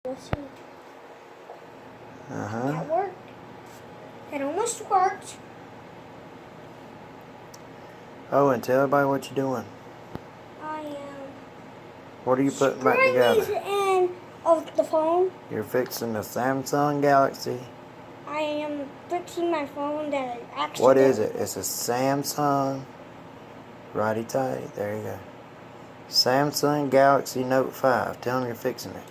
Let's see. Uh-huh. That worked. That almost worked. Owen, tell everybody what you're doing. I am. What are you putting back screwing together? these in of the phone. You're fixing the Samsung Galaxy. I am fixing my phone that I actually. What is it? It's a Samsung. Righty tighty. There you go. Samsung Galaxy Note 5. Tell them you're fixing it.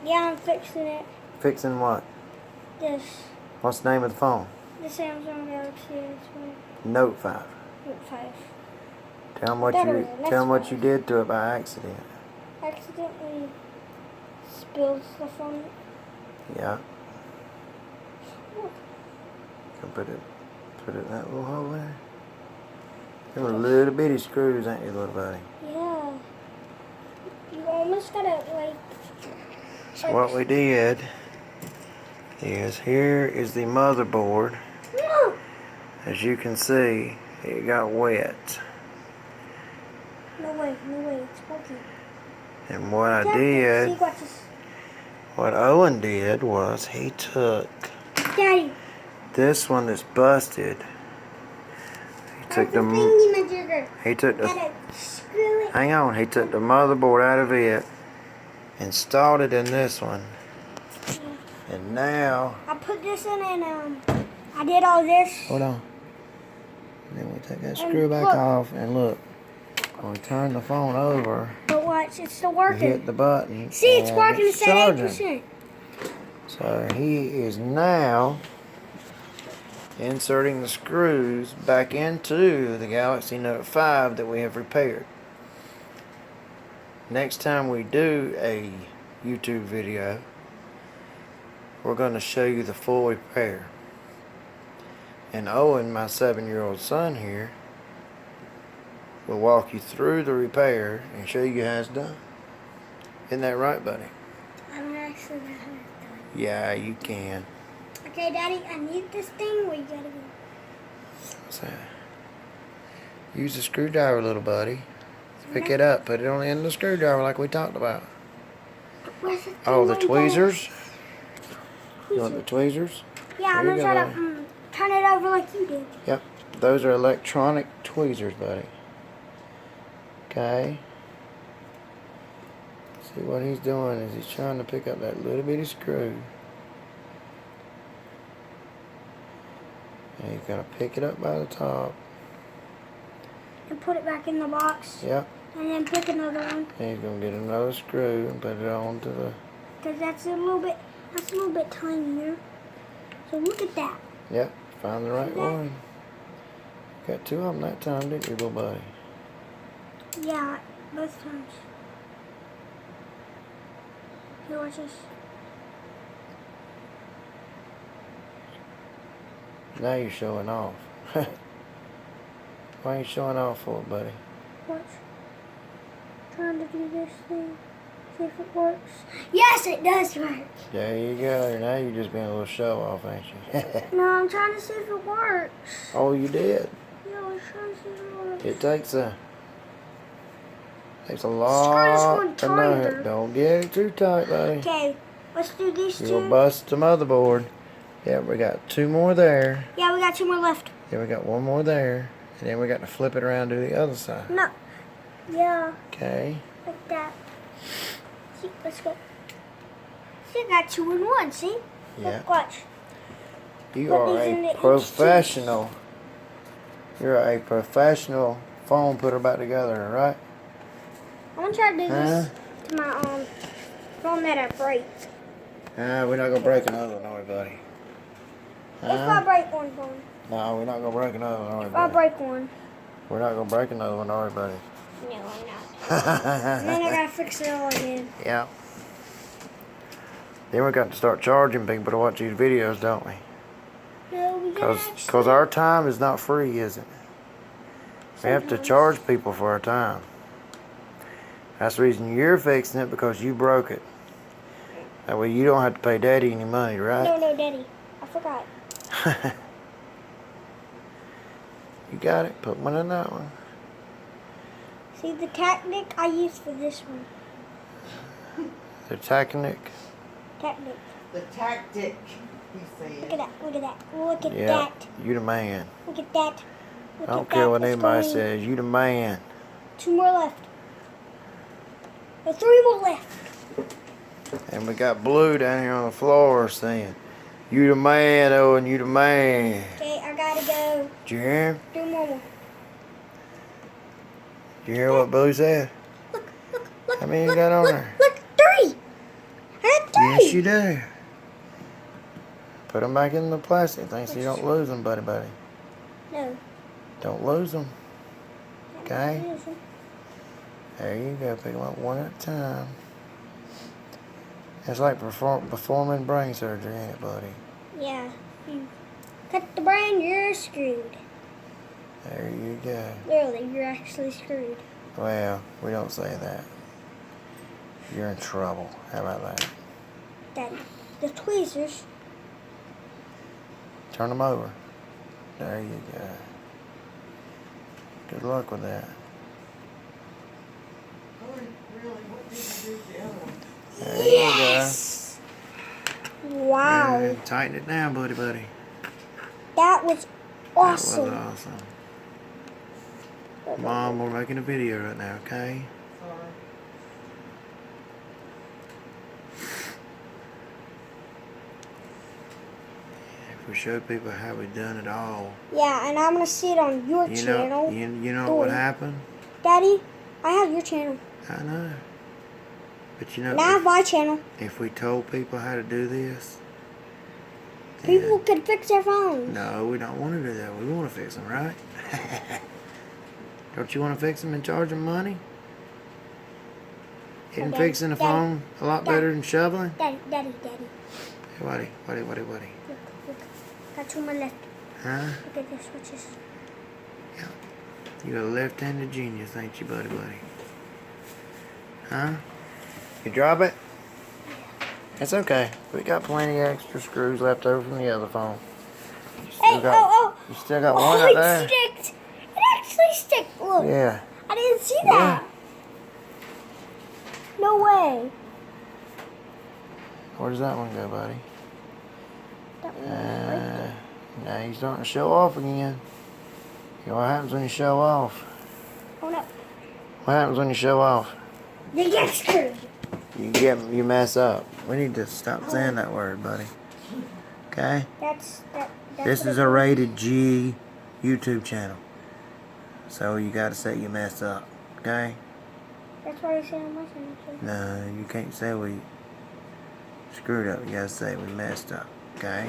Yeah, I'm fixing it. Fixing what? This. What's the name of the phone? The Samsung Galaxy S1 Note 5. Note 5. Tell them what you did to it by accident. Accidentally spilled stuff on it. Yeah. Can put it in that little hole there. Them are little bitty screws, ain't you, little buddy? Yeah. You almost gotta So what we did is, here is the motherboard. No. As you can see, it got wet. No way, it's working. And what I See, did, watch this. what Owen did was he took Daddy. this one that's busted. He took the hang on, he took the motherboard out of it, installed it in this one. And now I put this in and I did all this. hold on. And then we take that screw back off, and look, when we turn the phone over, but watch, it's still working. hit the button. See, it's working. It's at 8%. So he is now inserting the screws back into the Galaxy Note 5 that we have repaired. Next time we do a YouTube video, we're going to show you the full repair. And Owen, my 7-year-old son here, will walk you through the repair and show you how it's done. Isn't that right, buddy? I don't actually know how it's done. Yeah, you can. Okay, Daddy, I need this thing where you gotta go. So, use the screwdriver, little buddy. Pick it up. Put it on the end of the screwdriver like we talked about. Where's the Oh, the tweezers? You want the tweezers? Yeah, I'm gonna try to turn it over like you did. Yep. Those are electronic tweezers, buddy. Okay. See what he's doing is he's trying to pick up that little bitty screw. And he's going to pick it up by the top. And put it back in the box. Yep. And then pick another one. And he's going to get another screw and put it onto the... Because that's a little bit tinier. So look at that. Yep. Find the right one. Got two of them that time, didn't you, little buddy? Yeah, both times. Here, watch this. Now you're showing off. Why are you showing off for, buddy? Watch. Trying to do this thing. See if it works. Yes, it does work. There you go. Now you're just being a little show off, ain't you? No, I'm trying to see if it works. Oh, you did? Yeah, I was trying to see if it works. It takes a lot. Don't get it too tight, buddy. Okay, let's do these two. You'll bust the motherboard. Yeah, we got two more there. Yeah, we got two more left. Yeah, we got one more there. And then we got to flip it around to the other side. No. Yeah. Okay. Like that. See, let's go. See, I got 2 in 1, see? Yeah. Look, watch. You are a professional. You're a professional phone putter back together, right? I'm going to try to do this to my phone that I break. We're not going to break another one, are we, buddy? If I break one phone. No, we're not going to break another one, are we, If buddy? I break one. We're not going to break another one, are we, buddy? No, I'm not. And then I got to fix it all again. Yeah. Then we got to start charging people to watch these videos, don't we? No, we got to Because our time is not free, is it? We have to charge people for our time. That's the reason you're fixing it, because you broke it. That way you don't have to pay Daddy any money, right? No, Daddy. I forgot. You got it. Put one in that one. See, the tactic I use for this one. The Technic. Tactic. The tactic, he said. Look at that. Look at that. Look at Yeah, that. you the man. Look at that. Look I don't at care that. what It's anybody going- says. You the man. 2 more left. There's 3 more left. And we got Blue down here on the floor saying, "You the man, Owen. You the man." Okay, I gotta go. Did you hear him? 2 more. Did you hear what Blue said? Look, How many you look, got on look, there? Look, 3. I got 3. Yes, you do. Put them back in the plastic thing so you don't lose them, buddy. No. Don't lose them. Okay. Yes. There you go. Pick them up one at a time. It's like performing brain surgery, ain't it, buddy? Yeah. You cut the brain, you're screwed. There you go. Literally, you're actually screwed. Well, we don't say that. You're in trouble. How about that? Daddy, the tweezers. Turn them over. There you go. Good luck with that. Really, what did you do to the other one? There Yes! you go. Wow. And tighten it down, buddy. That was awesome. That was awesome. Mom, we're making a video right now, okay? Sorry. If we show people how we done it all, Yeah, and I'm gonna see it on your you channel. know, you know what happened? Daddy, I have your channel. I know. But you know, And I have my channel. if we told people how to do this, People could fix their phones. no, we don't want to do that. We want to fix them, right? Don't you want to fix them and charge them money? Isn't Okay, fixing a Daddy, phone a lot Daddy. better than shoveling? Daddy. Hey, buddy. Look. Got 2 more left. Huh? Look at the switches. You a left-handed genius, ain't you, buddy? Huh? You drop it? It's okay. We got plenty of extra screws left over from the other phone. You still Hey, got, You still got one right it there? sticked. It actually sticked. Look. Yeah. I didn't see that. No way. Where does that one go, buddy? That one was right there. Now you're starting to show off again. You know what happens when you show off? Oh no. What happens when you show off? You get screwed. You mess up. We need to stop saying that word, buddy. Okay? That's This what is it a is. rated G YouTube channel. So you gotta say you messed up. Okay? That's what I said on my channel too. No, you can't say we screwed up. You gotta say we messed up. Okay?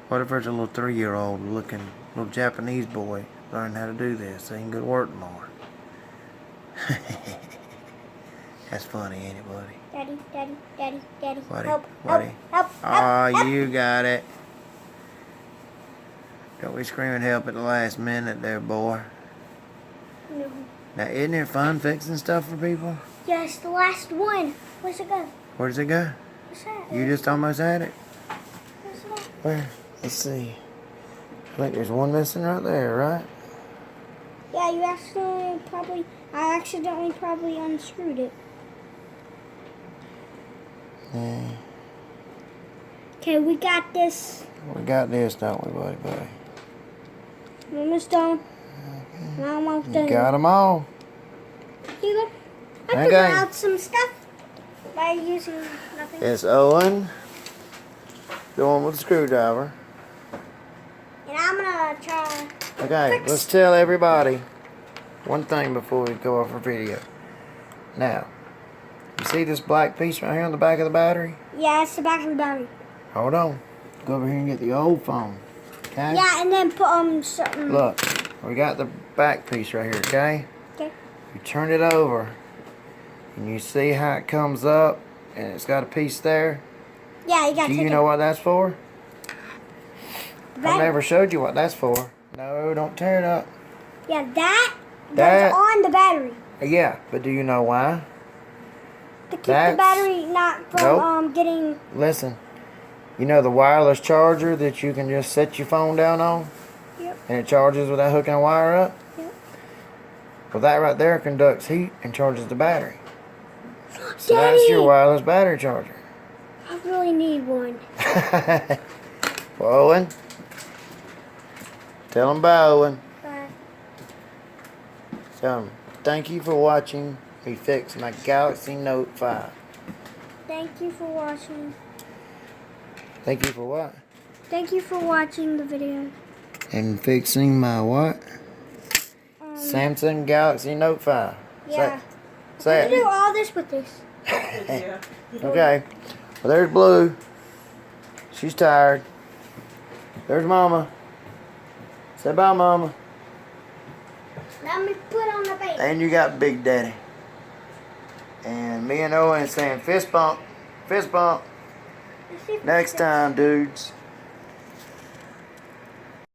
What if there's a little 3-year-old looking little Japanese boy learning how to do this so he can go to work tomorrow? That's funny, ain't it, buddy? Daddy. Buddy, Help. buddy. Help. You got it. Don't be screaming help at the last minute there, boy. No. Now, isn't it fun fixing stuff for people? Yes, the last one. Where's it go? Where does it go? What's that? You just almost had it. Where's it at? Where? Let's see. I think there's one missing right there, right? Yeah, I accidentally probably unscrewed it. Yeah. Okay, we got this. We got this, don't we, buddy? I'm almost done. I'm almost done. You got them all. You go. I Okay. figured out some stuff by using nothing. It's Owen, the one with the screwdriver. And I'm gonna try. Okay, Fix. let's tell everybody one thing before we go off our video. Now, you see this black piece right here on the back of the battery? Yeah, it's the back of the battery. Hold on. Go over here and get the old phone. Okay? Yeah, and then put something. Look, we got the back piece right here, okay? Okay. You turn it over, and you see how it comes up, and it's got a piece there. Yeah, you got. Do you know what that's for? I That- never showed you what that's for. No, don't tear it up. Yeah, that. That- That's on the battery Yeah, but do you know why? to keep That's- the battery not from Nope. getting. Listen, you know the wireless charger that you can just set your phone down on? Yep. And it charges without hooking a wire up? Yep. Well, that right there conducts heat and charges the battery. So that's your wireless battery charger. I really need one. Well, Owen, tell him bye, Owen. Bye. Tell him, thank you for watching me fix my Galaxy Note 5. Thank you for watching. Thank you for what? Thank you for watching the video. And fixing my what? Samsung Galaxy Note 5. Yeah. Say I'm gonna it. do all this with this. Yeah. Okay. Well, there's Blue. She's tired. There's Mama. Say bye, Mama. Let me put on the base. And you got Big Daddy. And me and Owen saying fist bump. Fist bump. Let's see if Next it's- time, dudes.